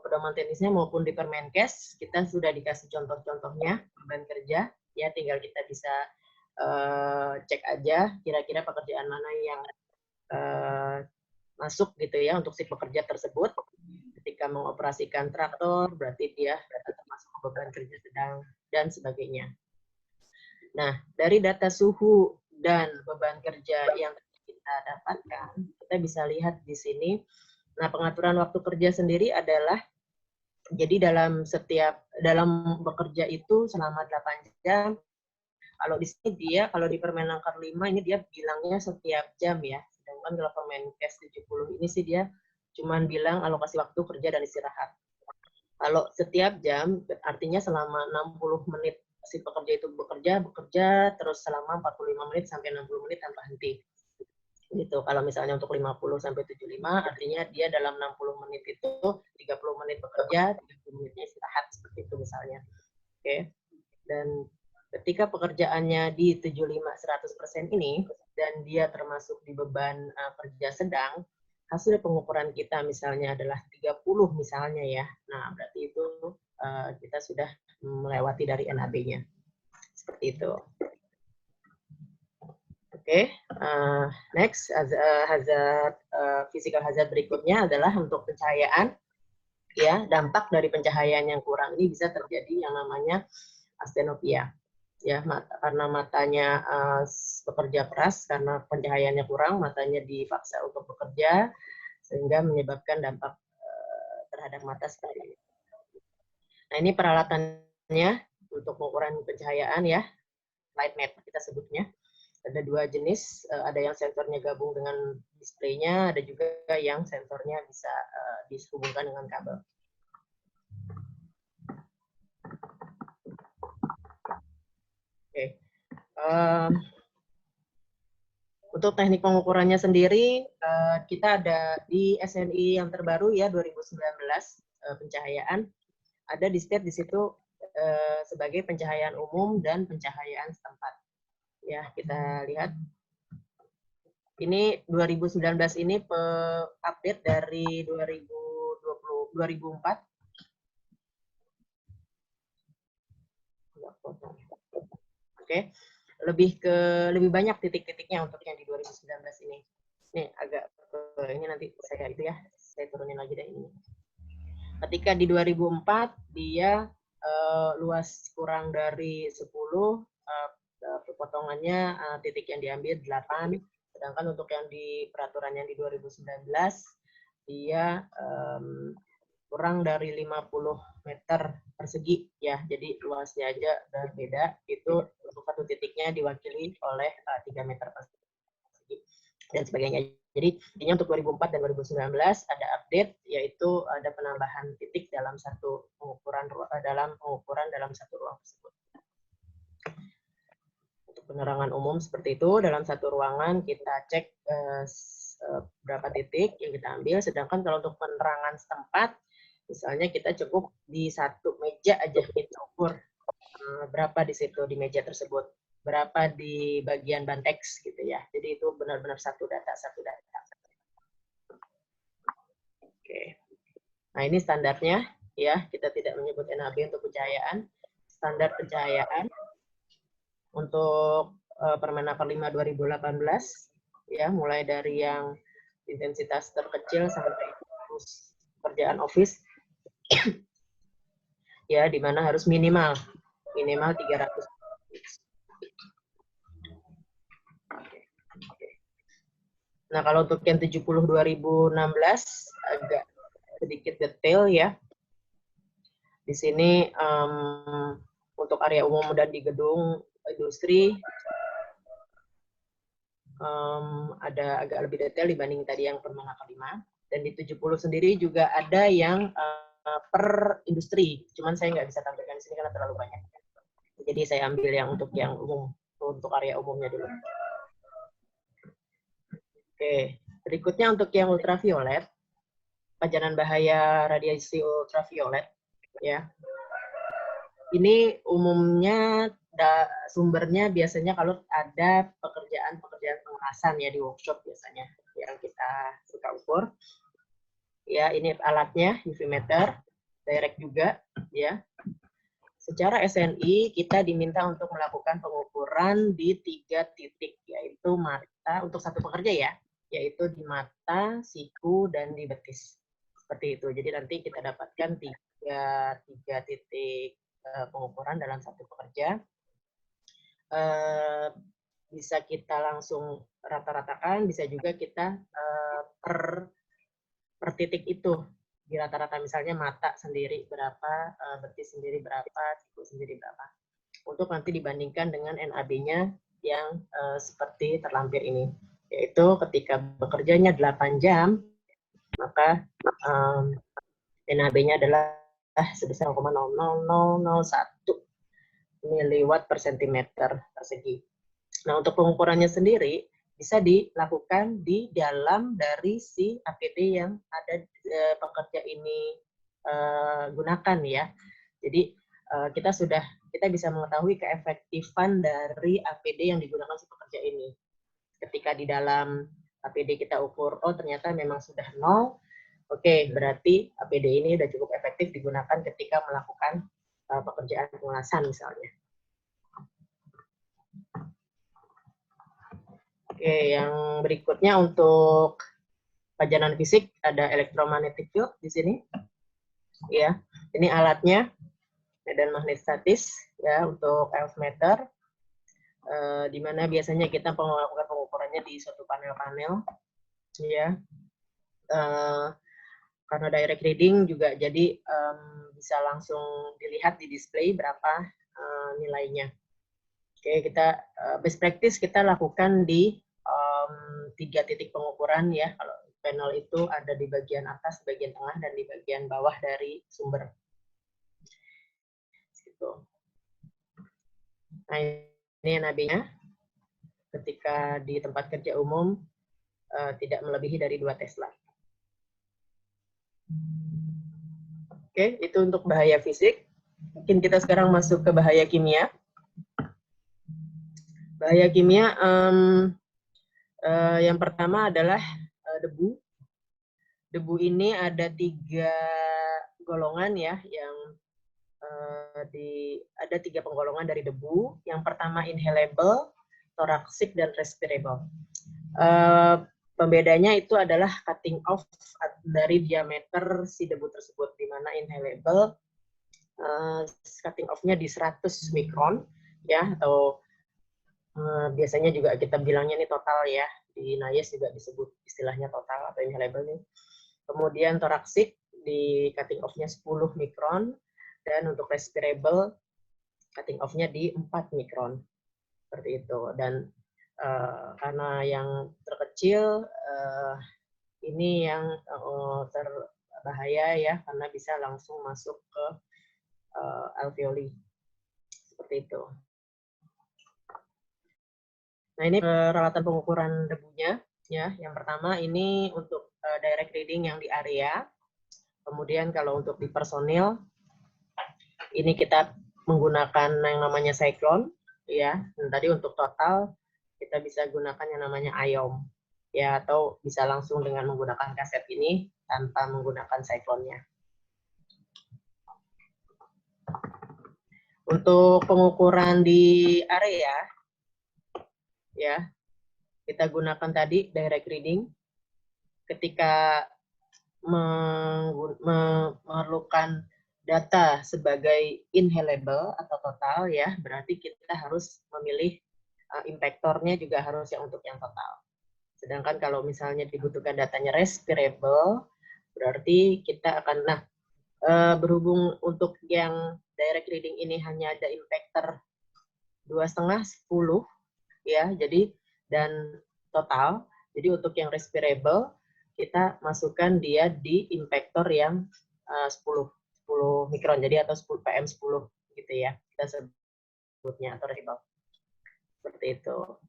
pedoman teknisnya, maupun di Permenkes, kita sudah dikasih contoh-contohnya beban kerja, ya tinggal kita bisa cek aja kira-kira pekerjaan mana yang masuk gitu ya untuk si pekerja tersebut. Ketika mengoperasikan traktor, berarti dia termasuk beban kerja sedang dan sebagainya. Nah, dari data suhu dan beban kerja yang kita dapatkan, kita bisa lihat di sini. Nah, pengaturan waktu kerja sendiri adalah, jadi dalam bekerja itu selama 8 jam, kalau di sini dia, kalau di Permenaker 5 ini dia bilangnya setiap jam ya, sedangkan kalau Permenkes 70 ini sih dia cuman bilang alokasi waktu kerja dan istirahat. Kalau setiap jam, artinya selama 60 menit si pekerja itu bekerja terus selama 45 menit sampai 60 menit tanpa henti. Gitu. Kalau misalnya untuk 50 sampai 75, artinya dia dalam 60 menit itu 30 menit bekerja, 30 menitnya istirahat, seperti itu misalnya. Oke. Dan ketika pekerjaannya di 75-100% ini, dan dia termasuk di beban kerja sedang, hasil pengukuran kita misalnya adalah 30 misalnya ya. Nah, berarti itu kita sudah melewati dari NAB-nya. Seperti itu. Oke, next physical hazard berikutnya adalah untuk pencahayaan. Ya, dampak dari pencahayaan yang kurang ini bisa terjadi yang namanya astenopia. Ya, karena matanya bekerja keras, karena pencahayaannya kurang, matanya dipaksa untuk bekerja, sehingga menyebabkan dampak terhadap mata seperti ini. Nah, ini peralatannya untuk pengukuran pencahayaan ya, light meter kita sebutnya. Ada 2 jenis, ada yang sensornya gabung dengan displaynya, ada juga yang sensornya bisa dihubungkan dengan kabel. Oke. Untuk teknik pengukurannya sendiri, kita ada di SNI yang terbaru ya 2019 pencahayaan, ada di state di situ sebagai pencahayaan umum dan pencahayaan setempat. Ya, kita lihat. Ini 2019 ini update dari 2004. Oke. Lebih banyak titik-titiknya untuk yang di 2019 ini. Ini agak ini nanti saya itu ya, saya turunin lagi deh ini. Ketika di 2004 dia luas kurang dari 10, potongannya titik yang diambil 8, sedangkan untuk yang di peraturan yang di 2019 dia kurang dari 50 meter persegi ya, jadi luasnya aja udah beda. Itu untuk satu titiknya diwakili oleh 3 meter persegi dan sebagainya. Jadi ini untuk 2004 dan 2019 ada update, yaitu ada penambahan titik dalam satu pengukuran dalam satu ruang tersebut. Untuk penerangan umum seperti itu, dalam satu ruangan kita cek berapa titik yang kita ambil, sedangkan kalau untuk penerangan setempat, misalnya kita cukup di satu meja aja kita ukur berapa di situ di meja tersebut, berapa di bagian bantex gitu ya. Jadi itu benar-benar satu data. Oke. Nah, ini standarnya ya, kita tidak menyebut NAB untuk pencahayaan. Standar pencahayaan untuk Permenaker 5 2018 ya, mulai dari yang intensitas terkecil sampai pekerjaan office ya, di mana harus minimal 300. Nah, kalau untuk yang 70 2016 agak sedikit detail ya. Di sini untuk area umum dan di gedung industri ada agak lebih detail dibanding tadi yang Permenaker 5. Dan di 70 sendiri juga ada yang per industri, cuman saya nggak bisa tampilkan di sini karena terlalu banyak. Jadi saya ambil yang untuk umum, untuk area umumnya dulu. Oke, berikutnya untuk yang ultraviolet, pajanan bahaya radiasi ultraviolet, ya. Ini umumnya sumbernya biasanya kalau ada pekerjaan pengerasan ya di workshop biasanya yang kita suka ukur. Ya, ini alatnya UV meter, direct juga, ya. Secara SNI kita diminta untuk melakukan pengukuran di 3 titik, yaitu mata untuk satu pekerja ya, yaitu di mata, siku, dan di betis. Seperti itu. Jadi nanti kita dapatkan tiga titik pengukuran dalam satu pekerja. Bisa kita langsung rata-ratakan, bisa juga kita per titik itu di rata-rata, misalnya mata sendiri berapa, betis sendiri berapa, siku sendiri berapa, untuk nanti dibandingkan dengan NAB-nya yang seperti terlampir ini, yaitu ketika bekerjanya 8 jam, maka NAB-nya adalah sebesar 0,00001 miliwatt per sentimeter persegi. Nah, untuk pengukurannya sendiri bisa dilakukan di dalam dari si APD yang ada pekerja ini gunakan ya. Jadi kita bisa mengetahui keefektifan dari APD yang digunakan si pekerja ini. Ketika di dalam APD kita ukur, oh ternyata memang sudah 0, oke, berarti APD ini sudah cukup efektif digunakan ketika melakukan pekerjaan pengelasan misalnya. Oke, yang berikutnya untuk pajanan fisik ada electromagnetic field di sini. Ya, ini alatnya medan magnetostatis ya untuk ELF meter, di mana biasanya kita melakukan pengukurannya di suatu panel-panel, ya. Karena direct reading juga, jadi bisa langsung dilihat di display berapa nilainya. Oke, kita best practice kita lakukan di 3 titik pengukuran ya. Kalau panel itu ada di bagian atas, bagian tengah, dan di bagian bawah dari sumber. Gitu. Nah, ini NAB-nya. Ketika di tempat kerja umum tidak melebihi dari 2 Tesla. Oke, itu untuk bahaya fisik. Mungkin kita sekarang masuk ke bahaya kimia. Bahaya kimia yang pertama adalah debu. Debu ini ada 3 golongan ya, yang ada 3 penggolongan dari debu. Yang pertama inhalable, thoracic, dan respirable. Pembedanya itu adalah cutting off dari diameter si debu tersebut, di mana inhalable cutting off-nya di 100 mikron ya, atau biasanya juga kita bilangnya ini total ya, di NIES juga disebut istilahnya total atau inhalable nih. Kemudian thoracic di cutting off-nya 10 mikron, dan untuk respirable cutting off-nya di 4 mikron. Seperti itu. Dan karena yang terkecil, ini yang terbahaya ya, karena bisa langsung masuk ke alveoli. Seperti itu. Nah, ini peralatan pengukuran debunya. Ya, yang pertama ini untuk direct reading yang di area. Kemudian kalau untuk di personil, ini kita menggunakan yang namanya cyclone. Ya, dan tadi untuk total kita bisa gunakan yang namanya IOM. Ya, atau bisa langsung dengan menggunakan kaset ini tanpa menggunakan cyclone-nya. Untuk pengukuran di area, ya, kita gunakan tadi direct reading. Ketika memerlukan data sebagai inhalable atau total, ya, berarti kita harus memilih impactornya juga harus yang untuk yang total. Sedangkan kalau misalnya dibutuhkan datanya respirable, berarti kita akan, berhubung untuk yang direct reading ini hanya ada impactor 2,5, 10, ya, jadi, dan total, jadi untuk yang respirable, kita masukkan dia di impactor yang 10 mikron, jadi atau 10 PM10 gitu ya, kita sebutnya, atau respirable. Seperti itu.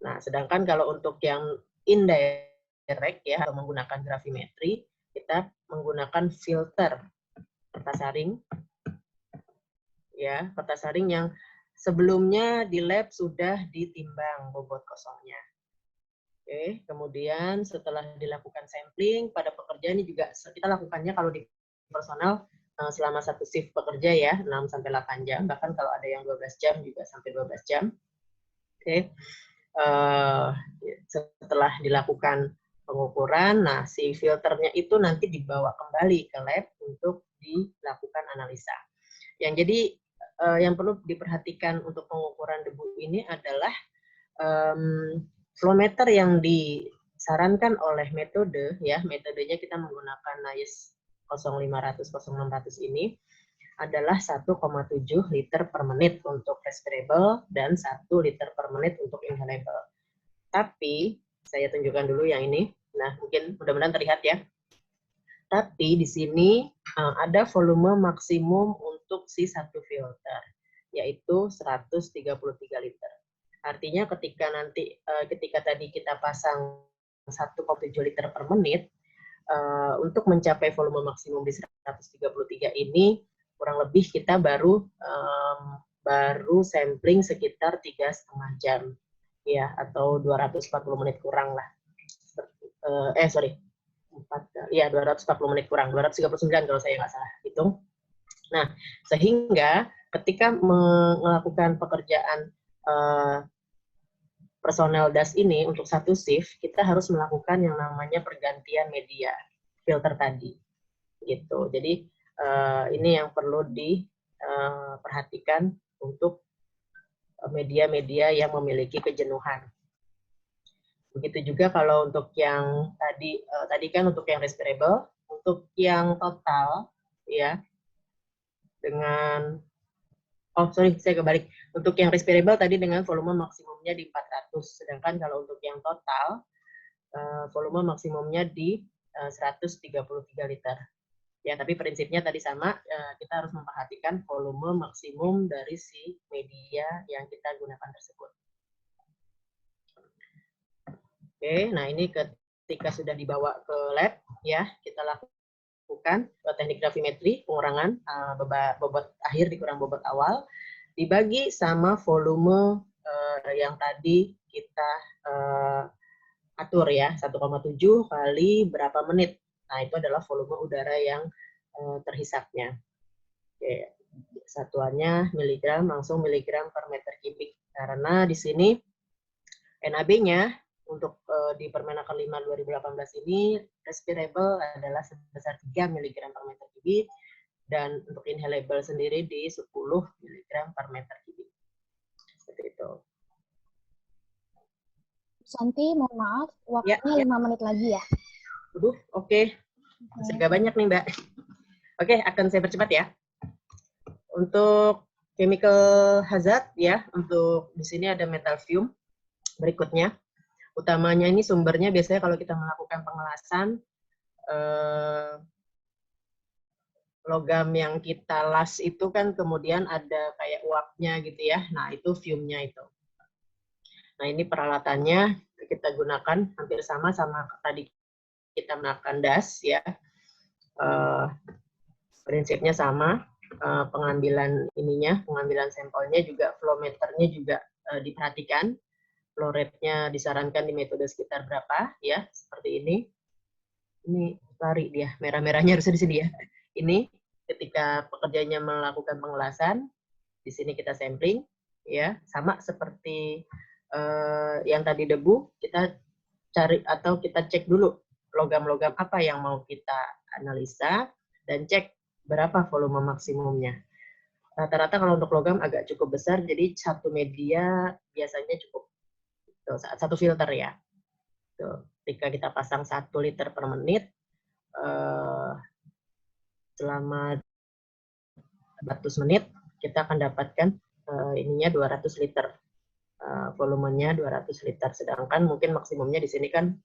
Nah, sedangkan kalau untuk yang indirect ya, atau menggunakan gravimetri, kita menggunakan filter kertas saring, ya, kertas saring yang sebelumnya di lab sudah ditimbang bobot kosongnya. Oke, kemudian setelah dilakukan sampling pada pekerja ini juga kita lakukannya kalau di personal selama satu shift pekerja ya, 6-8 jam, bahkan kalau ada yang 12 jam juga sampai 12 jam. Oke. Setelah dilakukan pengukuran, nah si filternya itu nanti dibawa kembali ke lab untuk dilakukan analisa. Yang jadi yang perlu diperhatikan untuk pengukuran debu ini adalah flowmeter yang disarankan oleh metode, ya, metodenya kita menggunakan NICE 0500, 0600 ini adalah 1,7 liter per menit untuk respirable dan 1 liter per menit untuk inhalable. Tapi, saya tunjukkan dulu yang ini. Nah, mungkin mudah-mudahan terlihat ya. Tapi di sini ada volume maksimum untuk si satu filter, yaitu 133 liter. Artinya ketika tadi kita pasang 1,7 liter per menit, untuk mencapai volume maksimum di 133 ini, kurang lebih kita baru sampling sekitar 3,5 jam, ya, atau 240 menit kurang lah. 240 menit kurang, 239 kalau saya nggak salah hitung. Nah, sehingga ketika melakukan pekerjaan personel das ini untuk satu shift, kita harus melakukan yang namanya pergantian media filter tadi, gitu. Jadi ini yang perlu diperhatikan untuk media-media yang memiliki kejenuhan. Begitu juga kalau untuk yang tadi kan untuk yang respirable, untuk yang total ya dengan saya kebalik. Untuk yang respirable tadi dengan volume maksimumnya di 400, sedangkan kalau untuk yang total volume maksimumnya di 133 liter. Ya, tapi prinsipnya tadi sama, kita harus memperhatikan volume maksimum dari si media yang kita gunakan tersebut. Oke, nah ini ketika sudah dibawa ke lab, ya, kita lakukan teknik gravimetri, pengurangan bobot akhir dikurang bobot awal, dibagi sama volume yang tadi kita atur ya, 1,7 kali berapa menit. Nah, itu adalah volume udara yang terhisapnya. Oke, satuannya miligram, langsung miligram per meter kubik. Karena di sini NAB-nya untuk di Permenaker 5 2018 ini respirable adalah sebesar 3 mg per meter kubik, dan untuk inhalable sendiri di 10 mg per meter kubik. Seperti itu.
Santi, mohon maaf, waktunya 5 menit lagi ya.
Oke. Masih agak banyak nih, Mbak. Oke, akan saya percepat ya. Untuk chemical hazard ya, untuk di sini ada metal fume. Berikutnya, utamanya ini sumbernya biasanya kalau kita melakukan pengelasan, logam yang kita las itu kan kemudian ada kayak uapnya gitu ya. Nah, itu fume-nya itu. Nah, ini peralatannya kita gunakan hampir sama tadi kita menggunakan das ya. Prinsipnya sama, pengambilan pengambilan sampelnya juga, flow meternya juga diperhatikan. Flow rate-nya disarankan di metode sekitar berapa ya, seperti ini. Ini lari dia, merah-merahnya harusnya di sini ya. Ini ketika pekerjanya melakukan pengelasan, di sini kita sampling ya, sama seperti yang tadi debu, kita cari atau kita cek dulu logam-logam apa yang mau kita analisa dan cek berapa volume maksimumnya. Rata-rata kalau untuk logam agak cukup besar, jadi satu media biasanya cukup. Tuh, satu filter ya. Tuh, ketika kita pasang 1 liter per menit, selama 100 menit, kita akan dapatkan ininya 200 liter. Volumenya 200 liter. Sedangkan mungkin maksimumnya di sini kan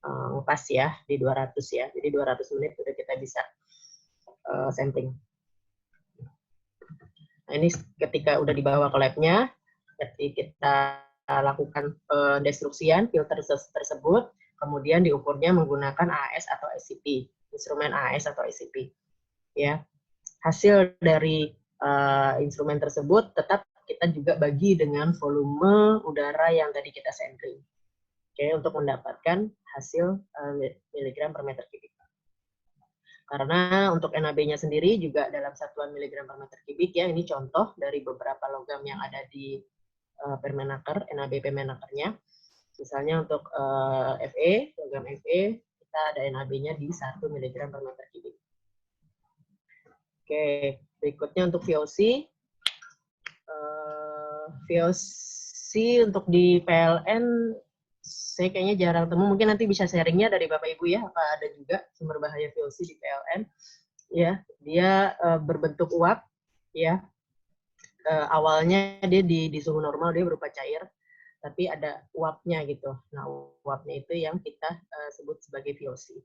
ngepas ya, di 200 ya. Jadi 200 menit sudah kita bisa sampling. Nah, ini ketika udah dibawa ke labnya, ketika kita lakukan pendestruksian filter tersebut, kemudian diukurnya menggunakan AS atau SCP, instrumen AS atau SCP. Ya, hasil dari instrumen tersebut tetap kita juga bagi dengan volume udara yang tadi kita sampling. Oke, untuk mendapatkan hasil miligram per meter kubik. Karena untuk NaB-nya sendiri juga dalam satuan miligram per meter kubik ya, ini contoh dari beberapa logam yang ada di Permenaker, NaB Permenakernya. Misalnya untuk Fe, logam Fe, kita ada NaB-nya di 1 mg per meter kubik. Oke, berikutnya untuk VOC. VOC untuk di PLN, saya kayaknya jarang temu. Mungkin nanti bisa sharingnya dari Bapak Ibu ya, apa ada juga sumber bahaya VOC di PLN. Ya, dia berbentuk uap, ya. Awalnya dia di suhu normal, dia berupa cair, tapi ada uapnya gitu. Nah, uapnya itu yang kita sebut sebagai VOC.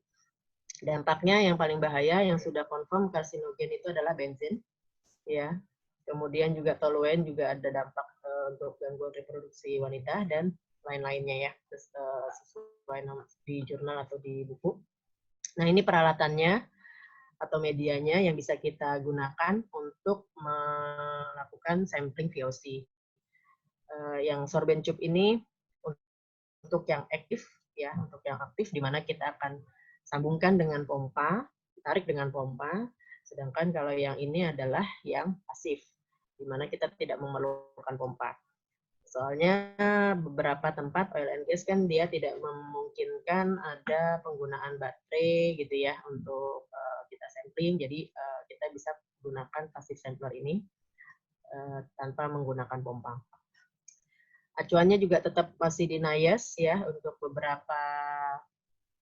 Dampaknya yang paling bahaya, yang sudah confirm karsinogen itu adalah bensin, ya. Kemudian juga toluen juga ada dampak untuk gangguan reproduksi wanita dan lain-lainnya ya, sesuai nama di jurnal atau di buku. Nah, ini peralatannya atau medianya yang bisa kita gunakan untuk melakukan sampling VOC. Yang sorben tube ini untuk yang aktif ya, untuk yang aktif di mana kita akan sambungkan dengan pompa, tarik dengan pompa. Sedangkan kalau yang ini adalah yang pasif, di mana kita tidak memerlukan pompa. Soalnya beberapa tempat oil and gas kan dia tidak memungkinkan ada penggunaan baterai gitu ya untuk kita sampling, jadi kita bisa gunakan passive sampler ini tanpa menggunakan pompa. Acuannya juga tetap masih di NIAS ya, untuk beberapa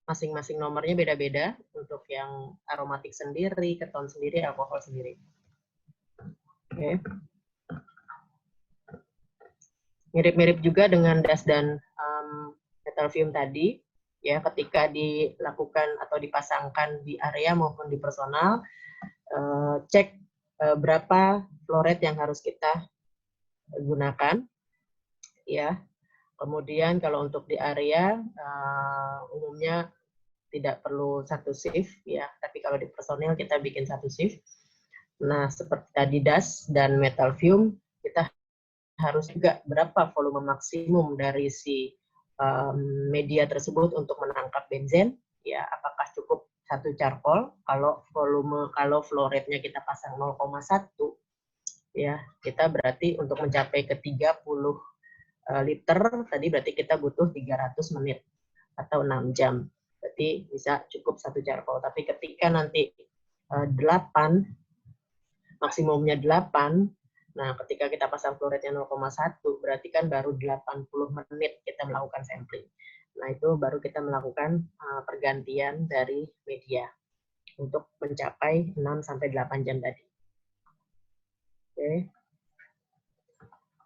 masing-masing nomornya beda-beda, untuk yang aromatik sendiri, keton sendiri, alkohol sendiri. Oke. Mirip-mirip juga dengan das dan metal fume tadi, ya, ketika dilakukan atau dipasangkan di area maupun di personal, cek berapa flow rate yang harus kita gunakan, ya. Kemudian kalau untuk di area umumnya tidak perlu satu shift ya, tapi kalau di personil kita bikin satu shift. Nah, seperti tadi das dan metal fume, kita harus juga berapa volume maksimum dari si media tersebut untuk menangkap benzen, ya, apakah cukup satu charcoal, kalau flow rate-nya kita pasang 0,1 ya, kita berarti untuk mencapai ke 30 liter tadi berarti kita butuh 300 menit atau 6 jam. Berarti bisa cukup satu charcoal. Tapi ketika nanti 8, maksimumnya 8, nah ketika kita pasang flow rate-nya 0,1, berarti kan baru 80 menit kita melakukan sampling. Nah, itu baru kita melakukan pergantian dari media. untuk mencapai 6-8 jam tadi. Oke.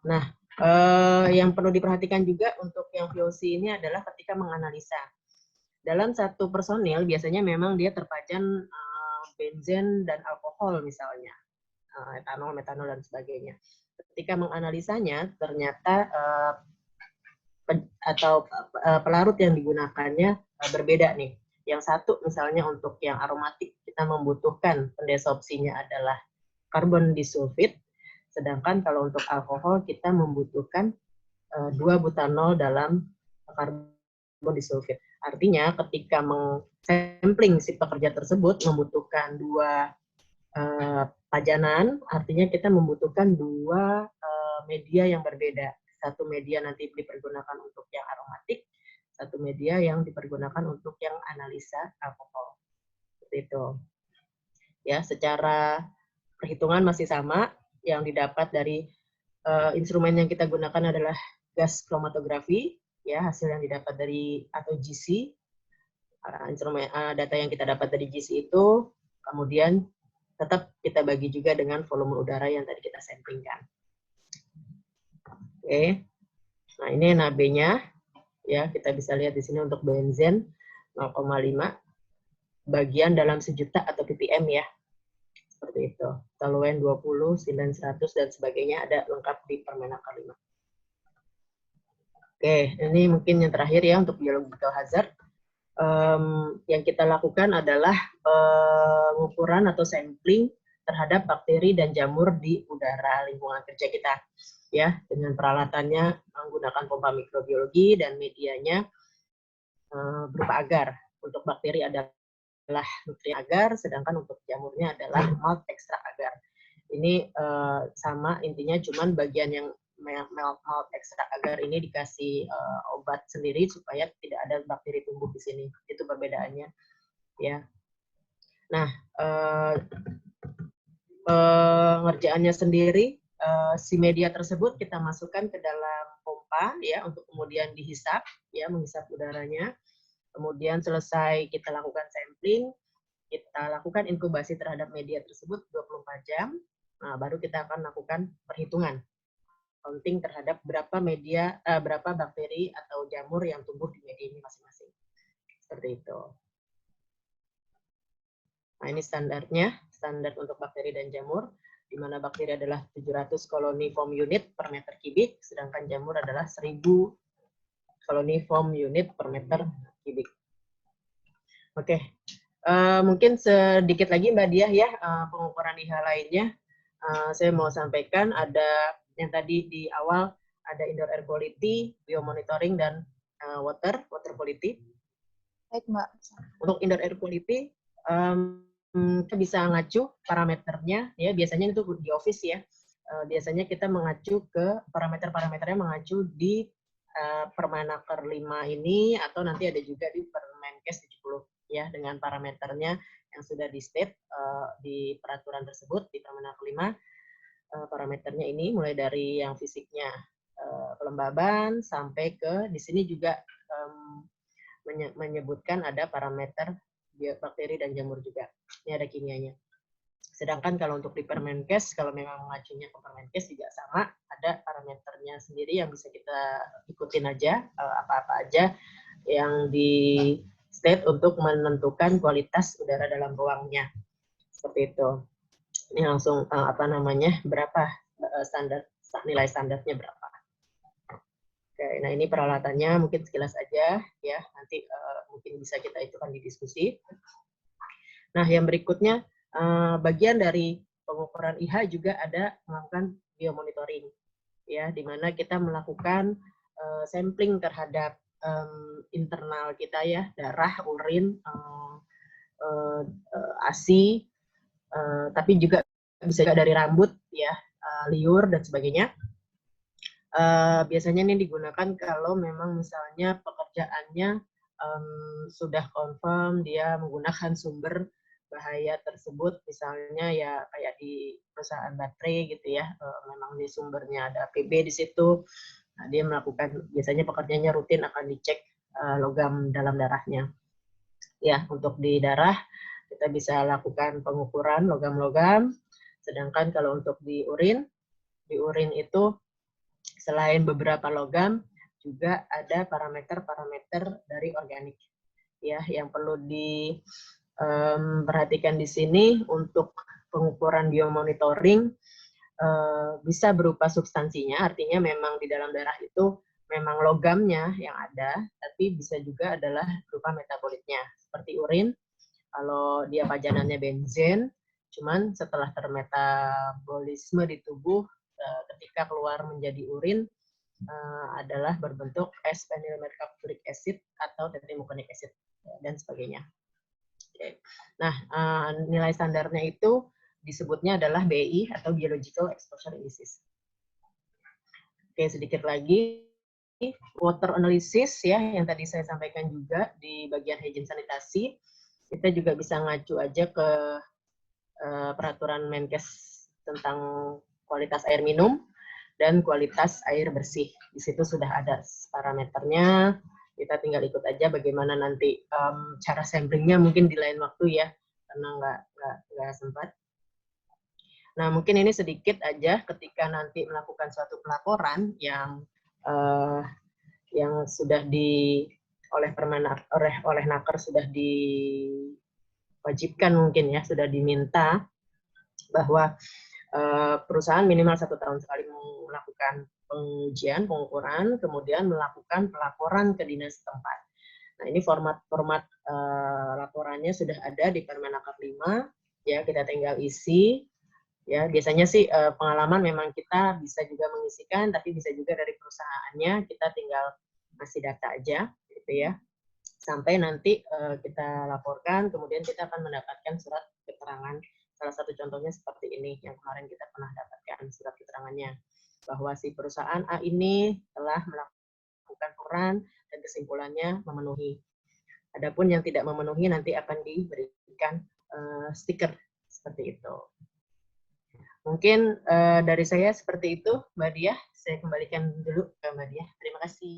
Nah, yang perlu diperhatikan juga untuk yang VOC ini adalah ketika menganalisa. Dalam satu personil biasanya memang dia terpajan benzen dan alkohol misalnya, etanol, metanol, dan sebagainya. Ketika menganalisanya, ternyata pelarut yang digunakannya berbeda nih. Yang satu misalnya untuk yang aromatik, kita membutuhkan pendesopsinya adalah karbon disulfid, sedangkan kalau untuk alkohol kita membutuhkan 2-butanol dalam karbon disulfid. Artinya ketika sampling si pekerja tersebut membutuhkan 2 pajanan, artinya kita membutuhkan 2 media yang berbeda. Satu media nanti dipergunakan untuk yang aromatik, satu media yang dipergunakan untuk yang analisa alkohol. Seperti itu. Ya, secara perhitungan masih sama. Yang didapat dari instrumen yang kita gunakan adalah gas kromatografi, ya, hasil yang didapat dari atau GC. Instrumen data yang kita dapat dari GC itu kemudian tetap kita bagi juga dengan volume udara yang tadi kita samplingkan. Oke. Nah, ini NAB-nya. Ya, kita bisa lihat di sini untuk benzen 0,5 bagian dalam sejuta atau ppm ya. Seperti itu. Toluen 20, silen 100 dan sebagainya ada lengkap di Permenaker 5. Oke, ini mungkin yang terakhir ya untuk biological hazard. Yang kita lakukan adalah pengukuran atau sampling terhadap bakteri dan jamur di udara lingkungan kerja kita, ya, dengan peralatannya menggunakan pompa mikrobiologi dan medianya berupa agar. Untuk bakteri adalah nutrien agar, sedangkan untuk jamurnya adalah malt ekstrak agar. Ini sama intinya, cuman bagian yang malt ekstrak agar ini dikasih obat sendiri supaya tidak ada bakteri tumbuh di sini. Itu perbedaannya, ya. Nah, pengerjaannya sendiri, si media tersebut kita masukkan ke dalam pompa ya untuk kemudian dihisap, ya, menghisap udaranya. Kemudian selesai kita lakukan sampling, kita lakukan inkubasi terhadap media tersebut 24 jam. Nah, baru kita akan lakukan perhitungan counting terhadap berapa bakteri atau jamur yang tumbuh di media ini masing-masing. Seperti itu. Nah, ini standarnya, standar untuk bakteri dan jamur, di mana bakteri adalah 700 koloni foam unit per meter kubik, sedangkan jamur adalah 1000 koloni foam unit per meter kubik. Oke, mungkin sedikit lagi Mbak Diah ya, pengukuran IH lainnya. Saya mau sampaikan ada yang tadi di awal, ada indoor air quality, biomonitoring, dan water quality.
Baik, Mbak.
Untuk indoor air quality, kita bisa ngacu parameternya, ya, biasanya itu di office ya. Biasanya kita mengacu ke parameternya mengacu di Permenaker 5 ini, atau nanti ada juga di Permenkes 70 ya, dengan parameternya yang sudah di state di peraturan tersebut di Permenaker 5. Parameternya ini mulai dari yang fisiknya kelembaban sampai ke di sini juga menyebutkan ada parameter bakteri dan jamur juga. Ini ada kimianya. Sedangkan kalau untuk di Permenkes, kalau memang mengacunya ke Permenkes juga sama, ada parameternya sendiri yang bisa kita ikutin aja, apa-apa aja yang di state untuk menentukan kualitas udara dalam ruangnya. Seperti itu. Ini langsung berapa nilai standarnya berapa. Oke, nah ini peralatannya mungkin sekilas aja ya, nanti mungkin bisa kita itukan di diskusi. Nah, yang berikutnya bagian dari pengukuran IH juga ada melakukan biomonitoring, ya, di mana kita melakukan sampling terhadap internal kita ya, darah, urin, ASI, tapi juga bisa dari rambut ya, liur dan sebagainya. Biasanya ini digunakan kalau memang misalnya pekerjaannya sudah confirm dia menggunakan sumber bahaya tersebut, misalnya ya kayak di perusahaan baterai gitu ya, memang di sumbernya ada PB di situ. Nah, dia melakukan, biasanya pekerjaannya rutin akan dicek logam dalam darahnya. Ya, untuk di darah kita bisa lakukan pengukuran logam-logam. Sedangkan kalau untuk di urin itu selain beberapa logam, juga ada parameter-parameter dari organik. Ya, yang perlu diperhatikan di sini untuk pengukuran biomonitoring bisa berupa substansinya, artinya memang di dalam darah itu memang logamnya yang ada, tapi bisa juga adalah berupa metabolitnya. Seperti urin, kalau dia pajanannya benzen, cuman setelah termetabolisme di tubuh, ketika keluar menjadi urin, adalah berbentuk S-phenylmercapturic acid atau tetramuconic acid dan sebagainya. Oke. Nah, nilai standarnya itu disebutnya adalah BI atau Biological Exposure Indices. Oke, sedikit lagi water analysis ya yang tadi saya sampaikan juga di bagian hygiene sanitasi. Kita juga bisa ngacu aja ke peraturan Menkes tentang kualitas air minum dan kualitas air bersih. Di situ sudah ada parameternya, kita tinggal ikut aja bagaimana nanti cara samplingnya mungkin di lain waktu ya, karena nggak sempat. Nah, mungkin ini sedikit aja ketika nanti melakukan suatu pelaporan yang sudah oleh Naker sudah diwajibkan mungkin ya, sudah diminta bahwa perusahaan minimal 1 tahun sekali melakukan pengujian, pengukuran, kemudian melakukan pelaporan ke dinas setempat. Nah, ini format laporannya sudah ada di Permenaker 5, ya kita tinggal isi. Ya, biasanya sih pengalaman memang kita bisa juga mengisikan, tapi bisa juga dari perusahaannya, kita tinggal kasih data aja, gitu ya. Sampai nanti kita laporkan, kemudian kita akan mendapatkan surat keterangan. Salah satu contohnya seperti ini, yang kemarin kita pernah dapatkan surat keterangannya, bahwa si perusahaan A ini telah melakukan peran dan kesimpulannya memenuhi. Adapun yang tidak memenuhi nanti akan diberikan stiker seperti itu. Mungkin dari saya seperti itu, Mbak Diah. Saya kembalikan dulu ke Mbak Diah. Terima kasih.